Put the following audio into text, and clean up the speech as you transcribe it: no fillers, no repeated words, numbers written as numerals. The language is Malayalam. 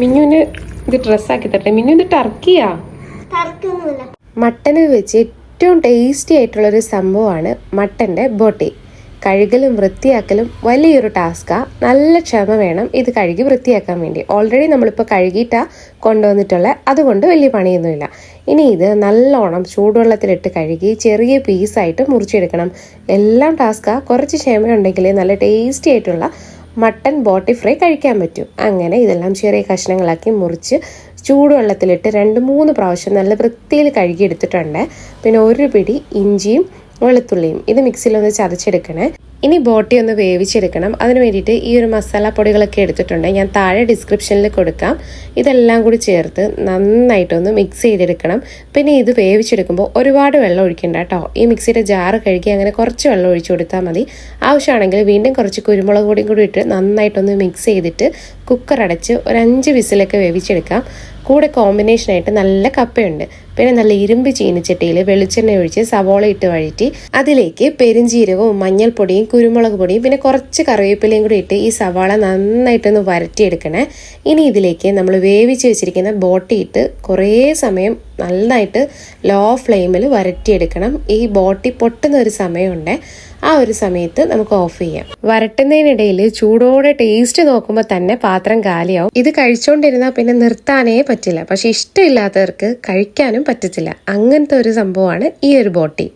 മിന്നുവിന് ഇത് ഡ്രസ്സാക്കി തട്ടെ. മിന്നു ഇത് ടർക്കിയാ? മട്ടനിൽ വെച്ച് ഏറ്റവും ടേസ്റ്റി ആയിട്ടുള്ളൊരു സംഭവമാണ് മട്ടൻ്റെ ബോട്ടി. കഴുകലും വൃത്തിയാക്കലും വലിയൊരു ടാസ്കാണ്. നല്ല ക്ഷമ വേണം ഇത് കഴുകി വൃത്തിയാക്കാൻ വേണ്ടി. ഓൾറെഡി നമ്മളിപ്പോൾ കഴുകിയിട്ടാണ് കൊണ്ടുവന്നിട്ടുള്ളത്, അതുകൊണ്ട് വലിയ പണിയൊന്നുമില്ല. ഇനി ഇത് നല്ലോണം ചൂടുവെള്ളത്തിലിട്ട് കഴുകി ചെറിയ പീസായിട്ട് മുറിച്ചെടുക്കണം. എല്ലാം ടാസ്കാണ്. കുറച്ച് ക്ഷമയുണ്ടെങ്കിൽ നല്ല ടേസ്റ്റി ആയിട്ടുള്ള മട്ടൻ ബോട്ടി ഫ്രൈ കഴിക്കാൻ പറ്റും. അങ്ങനെ ഇതെല്ലാം ചെറിയ കഷ്ണങ്ങളാക്കി മുറിച്ച് ചൂടുവെള്ളത്തിലിട്ട് 2-3 പ്രാവശ്യം നല്ല വൃത്തിയിൽ കഴുകിയെടുത്തിട്ടുണ്ട്. പിന്നെ ഒരു പിടി ഇഞ്ചിയും വെളുത്തുള്ളിയും ഇത് മിക്സിയിലൊന്ന് ചതച്ചെടുക്കണേ. ഇനി ബോട്ടി ഒന്ന് വേവിച്ചെടുക്കണം. അതിന് വേണ്ടിയിട്ട് ഈ ഒരു മസാലപ്പൊടികളൊക്കെ എടുത്തിട്ടുണ്ട്, ഞാൻ താഴെ ഡിസ്ക്രിപ്ഷനിൽ കൊടുക്കാം. ഇതെല്ലാം കൂടി ചേർത്ത് നന്നായിട്ടൊന്ന് മിക്സ് ചെയ്തെടുക്കണം. പിന്നെ ഇത് വേവിച്ചെടുക്കുമ്പോൾ ഒരുപാട് വെള്ളം ഒഴിക്കണ്ട കേട്ടോ. ഈ മിക്സിയുടെ ജാറ് കഴുകി അങ്ങനെ കുറച്ച് വെള്ളം ഒഴിച്ചു കൊടുത്താൽ മതി. ആവശ്യമാണെങ്കിൽ വീണ്ടും കുറച്ച് കുരുമുളക് പൊടിയും കൂടി ഇട്ട് നന്നായിട്ടൊന്ന് മിക്സ് ചെയ്തിട്ട് കുക്കർ അടച്ച് ഒരു 5 വിസിലൊക്കെ വേവിച്ചെടുക്കാം. കൂടെ കോമ്പിനേഷനായിട്ട് നല്ല കപ്പയുണ്ട്. പിന്നെ നല്ല ഇരുമ്പ് ചീനിച്ചട്ടിയിൽ വെളിച്ചെണ്ണ ഒഴിച്ച് സവോള ഇട്ട് വഴറ്റി അതിലേക്ക് പെരിഞ്ചീരകവും മഞ്ഞൾപ്പൊടിയും കുരുമുളക് പൊടിയും പിന്നെ കുറച്ച് കറിവേപ്പിലയും കൂടി ഇട്ട് ഈ സവാള നന്നായിട്ടൊന്ന് വരട്ടിയെടുക്കണേ. ഇനി ഇതിലേക്ക് നമ്മൾ വേവിച്ച് വെച്ചിരിക്കുന്ന ബോട്ടി ഇട്ട് കുറേ സമയം നന്നായിട്ട് ലോ ഫ്ലെയിമിൽ വരട്ടിയെടുക്കണം. ഈ ബോട്ടി പൊട്ടുന്ന ഒരു സമയമുണ്ട്, ആ ഒരു സമയത്ത് നമുക്ക് ഓഫ് ചെയ്യാം. വരട്ടുന്നതിനിടയിൽ ചൂടോടെ ടേസ്റ്റ് നോക്കുമ്പോൾ തന്നെ പാത്രം കാലിയാവും. ഇത് കഴിച്ചുകൊണ്ടിരുന്നാൽ പിന്നെ നിർത്താനേ പറ്റില്ല. പക്ഷെ ഇഷ്ടമില്ലാത്തവർക്ക് കഴിക്കാനും പറ്റത്തില്ല. അങ്ങനത്തെ ഒരു സംഭവമാണ് ഈ ഒരു ബോട്ടി.